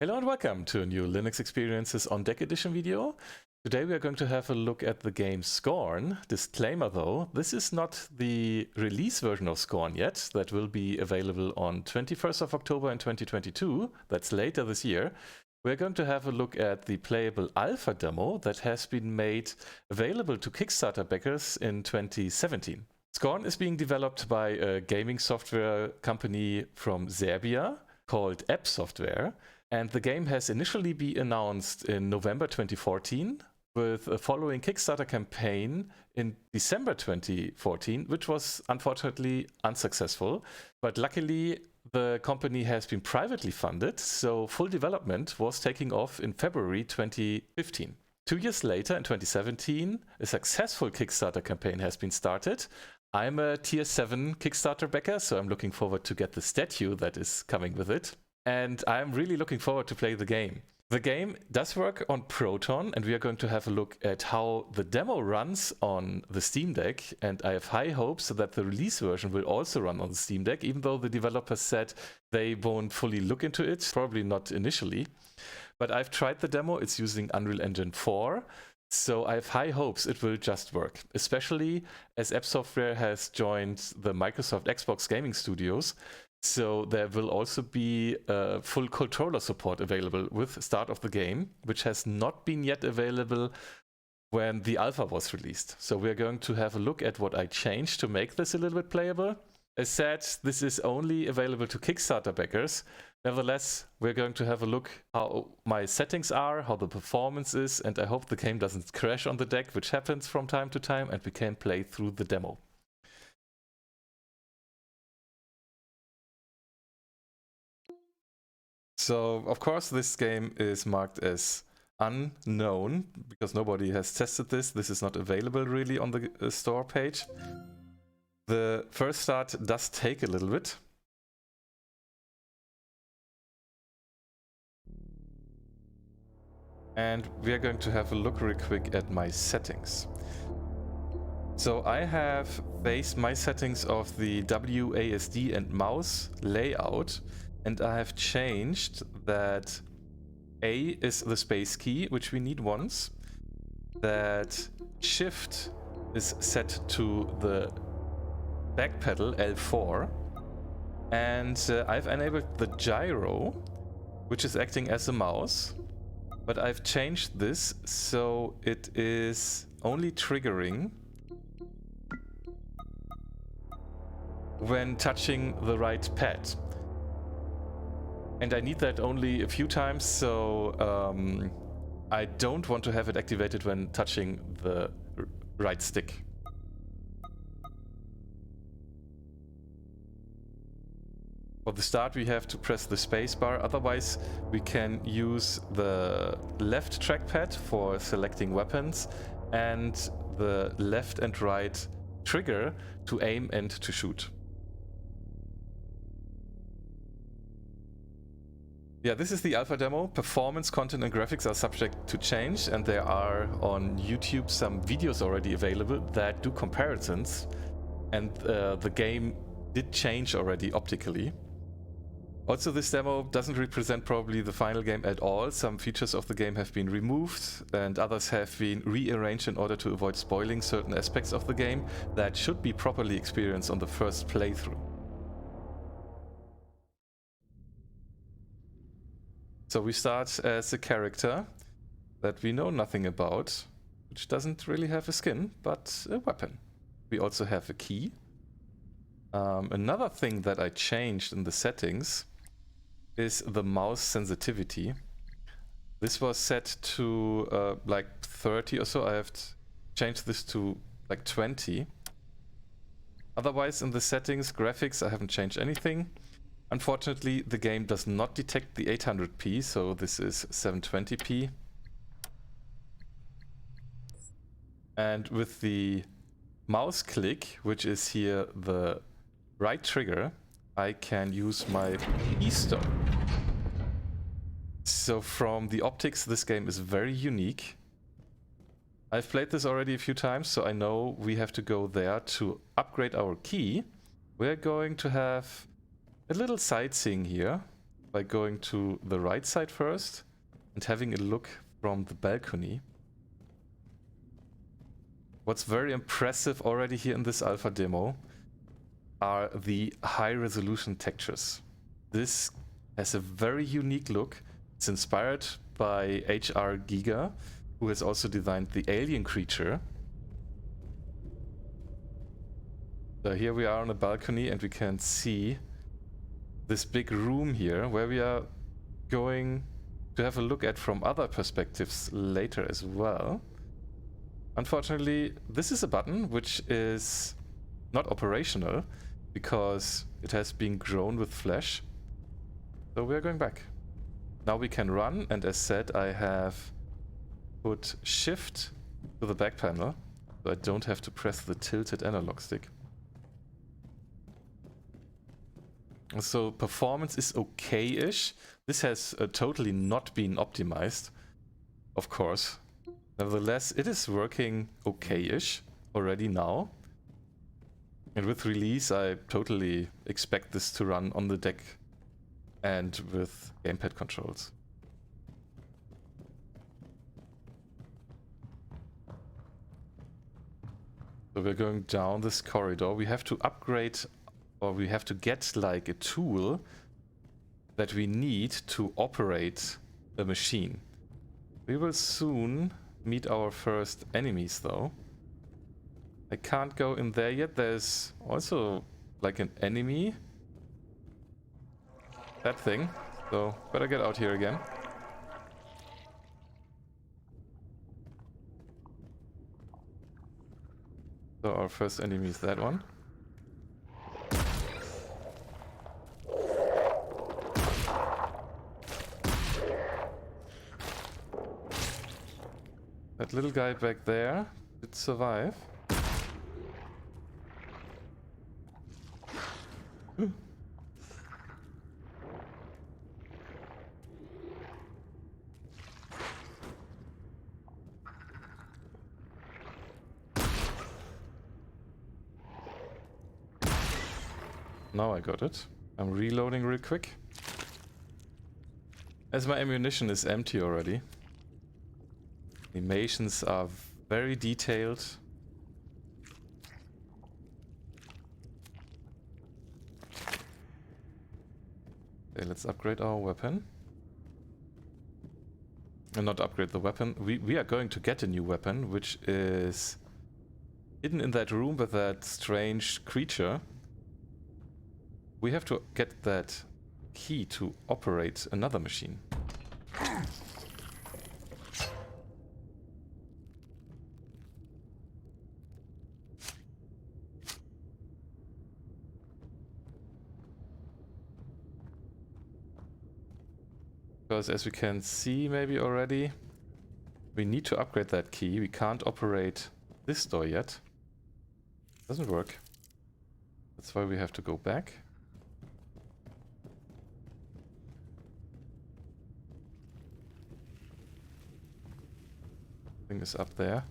Hello and welcome to a new Linux Experiences on Deck edition video. Today we are going to have a look at the game Scorn. Disclaimer though, this is not the release version of Scorn yet. That will be available on 21st of October in 2022. That's later this year. We're going to have a look at the playable alpha demo that has been made available to Kickstarter backers in 2017. Scorn is being developed by a gaming software company from Serbia called App Software. And the game has initially been announced in November 2014 with a following Kickstarter campaign in December 2014, which was unfortunately unsuccessful. But luckily, the company has been privately funded, so full development was taking off in February 2015. 2 years later, in 2017, a successful Kickstarter campaign has been started. I'm a tier 7 Kickstarter backer, so I'm looking forward to get the statue that is coming with it. And I'm really looking forward to play the game. The game does work on Proton, and we are going to have a look at how the demo runs on the Steam Deck. And I have high hopes that the release version will also run on the Steam Deck, even though the developers said they won't fully look into it, probably not initially. But I've tried the demo, it's using Unreal Engine 4. So I have high hopes it will just work, especially as App Software has joined the Microsoft Xbox Gaming Studios. So there will also be full controller support available with start of the game, which has not been yet available when the alpha was released. So we're going to have a look at what I changed to make this a little bit playable. As said, this is only available to Kickstarter backers. Nevertheless, we're going to have a look how my settings are, how the performance is, and I hope the game doesn't crash on the deck, which happens from time to time, and we can play through the demo. So, of course, this game is marked as unknown because nobody has tested this. This is not available really on the store page. The first start does take a little bit. And we are going to have a look real quick at my settings. So I have based my settings of the WASD and mouse layout. And I have changed that A is the space key, which we need once. That Shift is set to the back pedal, L4. And I've enabled the gyro, which is acting as a mouse. But I've changed this so it is only triggering when touching the right pad. And I need that only a few times, so I don't want to have it activated when touching the right stick. For the start, we have to press the space bar, otherwise we can use the left trackpad for selecting weapons and the left and right trigger to aim and to shoot. Yeah, this is the alpha demo. Performance, content and graphics are subject to change, and there are on YouTube some videos already available that do comparisons, and the game did change already optically. Also, this demo doesn't represent probably the final game at all. Some features of the game have been removed and others have been rearranged in order to avoid spoiling certain aspects of the game that should be properly experienced on the first playthrough. So we start as a character that we know nothing about, which doesn't really have a skin, but a weapon. We also have a key. Another thing that I changed in the settings is the mouse sensitivity. This was set to like 30 or so. I have changed this to like 20. Otherwise, in the settings, graphics, I haven't changed anything. Unfortunately, the game does not detect the 800p, so this is 720p. And with the mouse click, which is here the right trigger, I can use my keystone. So from the optics, this game is very unique. I've played this already a few times, so I know we have to go there to upgrade our key. We're going to have a little sightseeing here. by going to the right side first and having a look from the balcony. What's very impressive already here in this alpha demo are the high resolution textures. This has a very unique look. It's inspired by HR Giga, who has also designed the alien creature. So here we are on a balcony and we can see this big room here where we are going to have a look at from other perspectives later as well. Unfortunately, this is a button which is not operational because it has been grown with flesh. So we are going back. Now we can run, and as said, I have put shift to the back panel so I don't have to press the tilted analog stick. So performance is okay-ish. This has totally not been optimized, of course. Nevertheless, it is working okay-ish already now. And with release, I totally expect this to run on the deck and with gamepad controls. So we're going down this corridor. We have to upgrade, or we have to get like a tool that we need to operate a machine. We will soon meet our first enemies though. I can't go in there yet. There's also like an enemy. That thing. So better get out here again. So our first enemy is that one. That little guy back there did survive. Now I got it. I'm reloading real quick. As my ammunition is empty already. Animations are very detailed. Okay, let's upgrade our weapon. And not upgrade the weapon. We are going to get a new weapon, which is hidden in that room with that strange creature. We have to get that key to operate another machine. Because as we can see maybe already, we need to upgrade that key. We can't operate this door yet. Doesn't work. That's why we have to go back. Thing is up there.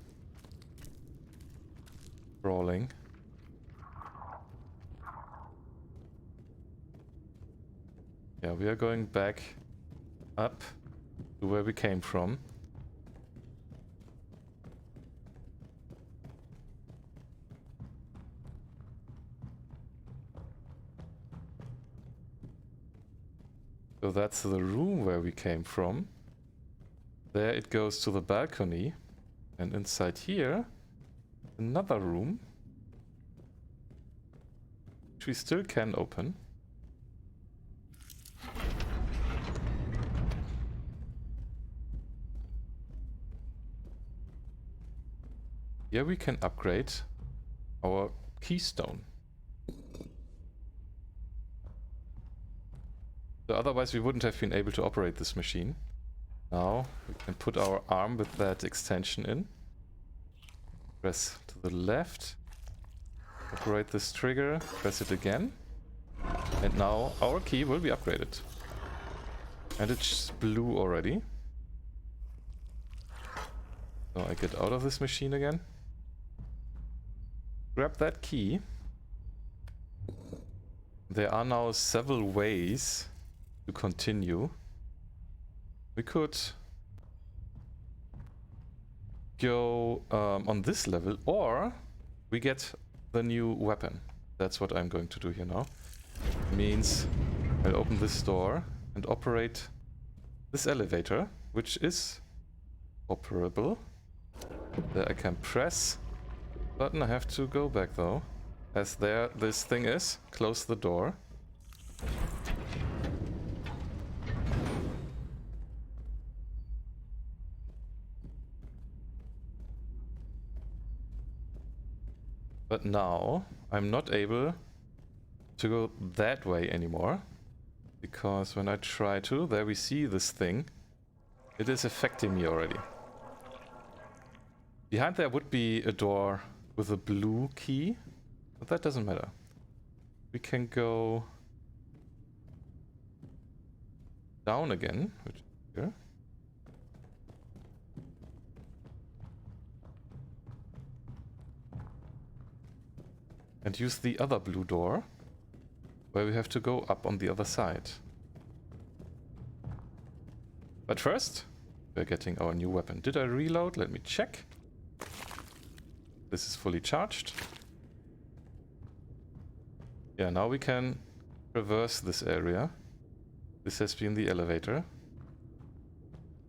Crawling. Yeah, we are going back up to where we came from. So that's the room where we came from. There it goes to the balcony. And inside here, another room, which we still can open. Here we can upgrade our keystone. So otherwise we wouldn't have been able to operate this machine. Now we can put our arm with that extension in. Press to the left. Operate this trigger. Press it again. And now our key will be upgraded. And it's blue already. So I get out of this machine again. Grab that key. There are now several ways to continue, we could go on this level, or we get the new weapon. That's what I'm going to do here now. Means I'll open this door and operate this elevator, which is operable. There I can press button. I have to go back though, as there this thing is. Close the door. But now I'm not able to go that way anymore, because when I try to, there we see this thing, it is affecting me already. Behind there would be a door with a blue key, but that doesn't matter. We can go down again, which is here. And use the other blue door, where we have to go up on the other side. But first, we're getting our new weapon. Did I reload? Let me check. This is fully charged. Yeah, now we can traverse this area. This has been the elevator.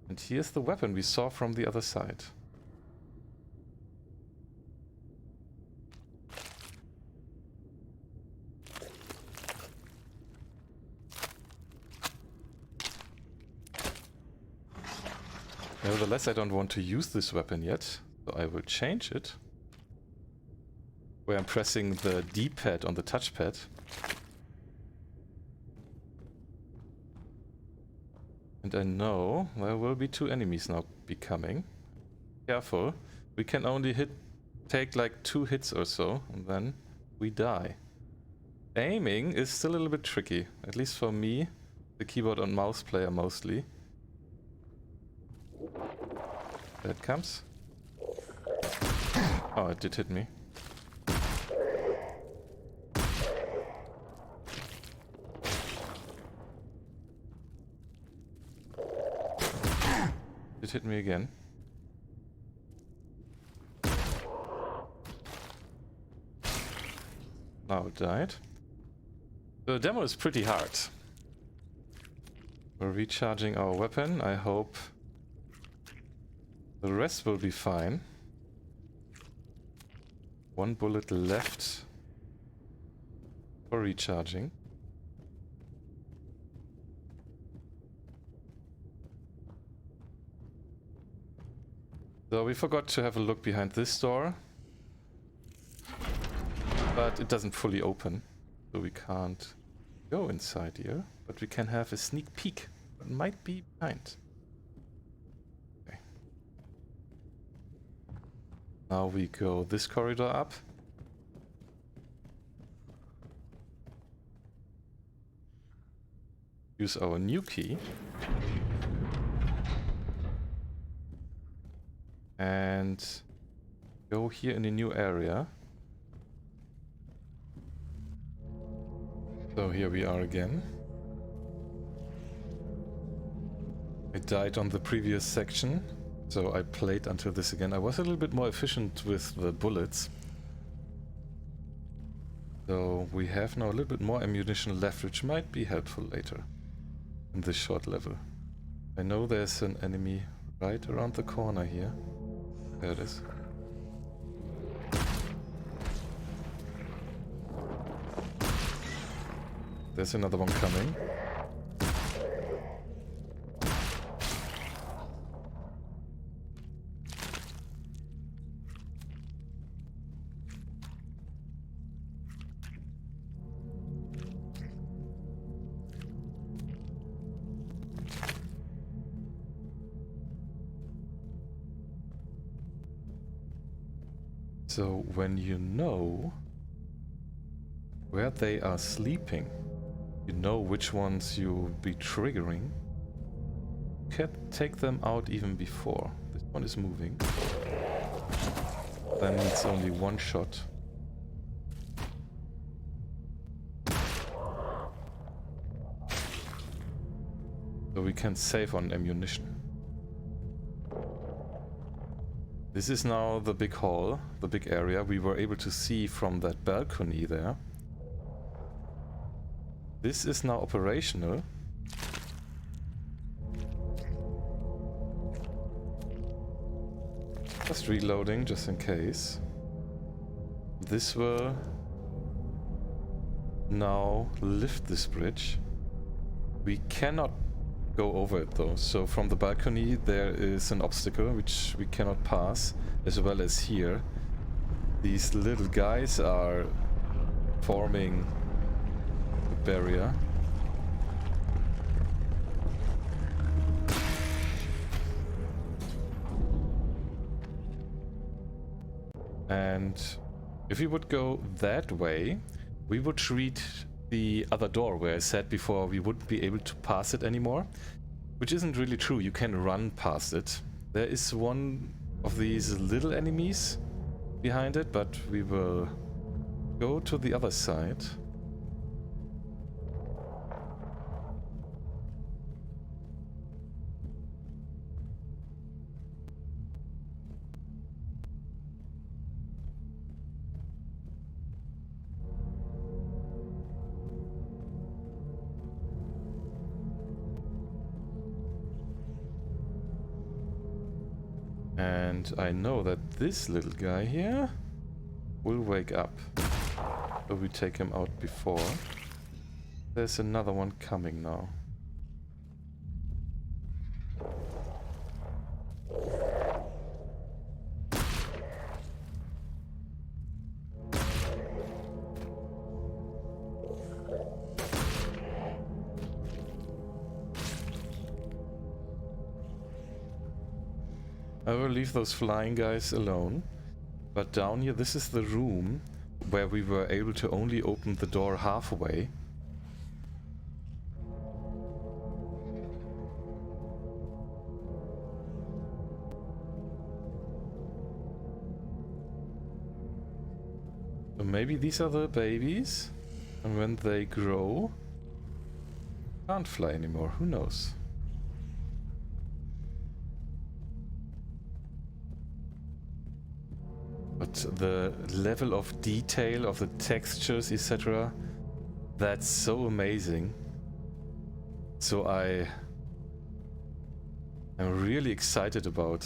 And here's the weapon we saw from the other side. Nevertheless, I don't want to use this weapon yet, so I will change it. Where I'm pressing the D-pad on the touchpad. And I know there will be 2 enemies now becoming. Careful, we can only take like 2 hits or so, and then we die. Aiming is still a little bit tricky, at least for me, the keyboard and mouse player mostly. There it comes. Oh, it did hit me. It hit me again. Now it died. The demo is pretty hard. We're recharging our weapon. I hope the rest will be fine. 1 bullet left for recharging. So we forgot to have a look behind this door. But it doesn't fully open, so we can't go inside here. But we can have a sneak peek. It might be behind. Okay. Now we go this corridor up. Use our new key. And go here in a new area. So here we are again. I died on the previous section, so I played until this again. I was a little bit more efficient with the bullets. So we have now a little bit more ammunition left, which might be helpful later in this short level. I know there's an enemy right around the corner here. There it is. There's another one coming. So when you know where they are sleeping, you know which ones you'll be triggering, you can take them out even before. This one is moving. That needs only 1 shot. So we can save on ammunition. This is now the big hall, the big area we were able to see from that balcony there. This is now operational. Just reloading, just in case. This will now lift this bridge. We cannot go over it though, so from the balcony there is an obstacle which we cannot pass, as well as here. These little guys are forming a barrier. And if we would go that way, we would reach the other door where I said before we wouldn't be able to pass it anymore. Which isn't really true, you can run past it. There is one of these little enemies behind it, but we will go to the other side. And I know that this little guy here will wake up. So we take him out before. There's another one coming now. I will leave those flying guys alone, but down here, this is the room where we were able to only open the door halfway. So maybe these are the babies, and when they grow, can't fly anymore, who knows? But the level of detail of the textures, etc., that's so amazing. So I am really excited about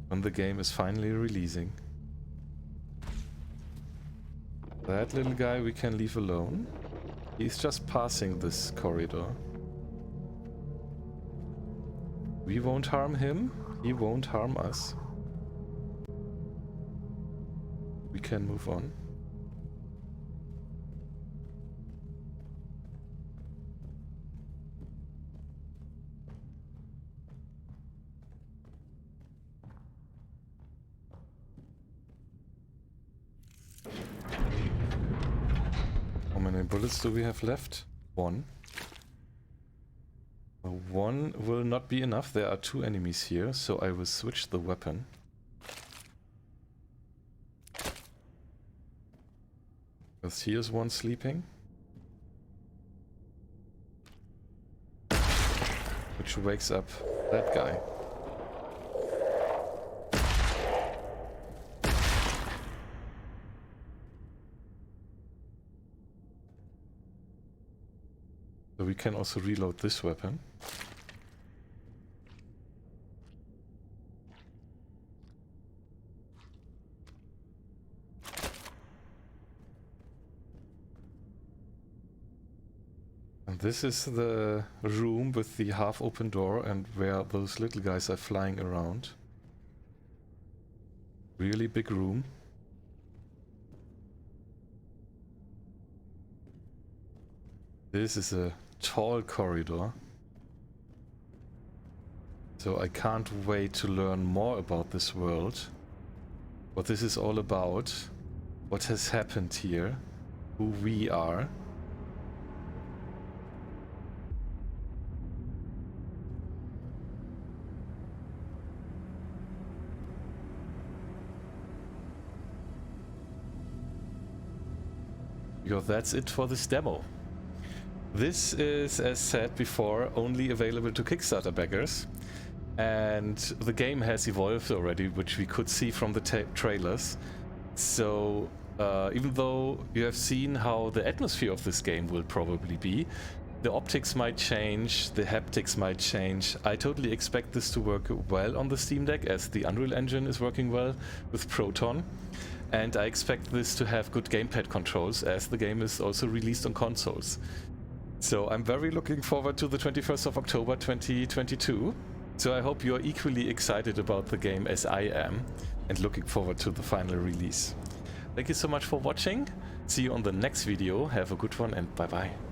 when the game is finally releasing. That little guy we can leave alone. He's just passing this corridor. We won't harm him, he won't harm us. We can move on. How many bullets do we have left? One. One will not be enough. There are two enemies here, so I will switch the weapon. Because here's one sleeping. Which wakes up that guy. So we can also reload this weapon. And this is the room with the half-open door and where those little guys are flying around. Really big room. This is a tall corridor. So I can't wait to learn more about this world. What this is all about. What has happened here. Who we are. Because that's it for this demo. This is, as said before, only available to Kickstarter backers, and the game has evolved already, which we could see from the trailers. So even though you have seen how the atmosphere of this game will probably be, the optics might change, the haptics might change. I totally expect this to work well on the Steam Deck, as the Unreal Engine is working well with Proton. And I expect this to have good gamepad controls, as the game is also released on consoles. So I'm very looking forward to the 21st of October 2022. So I hope you're equally excited about the game as I am, and looking forward to the final release. Thank you so much for watching. See you on the next video. Have a good one, and bye bye.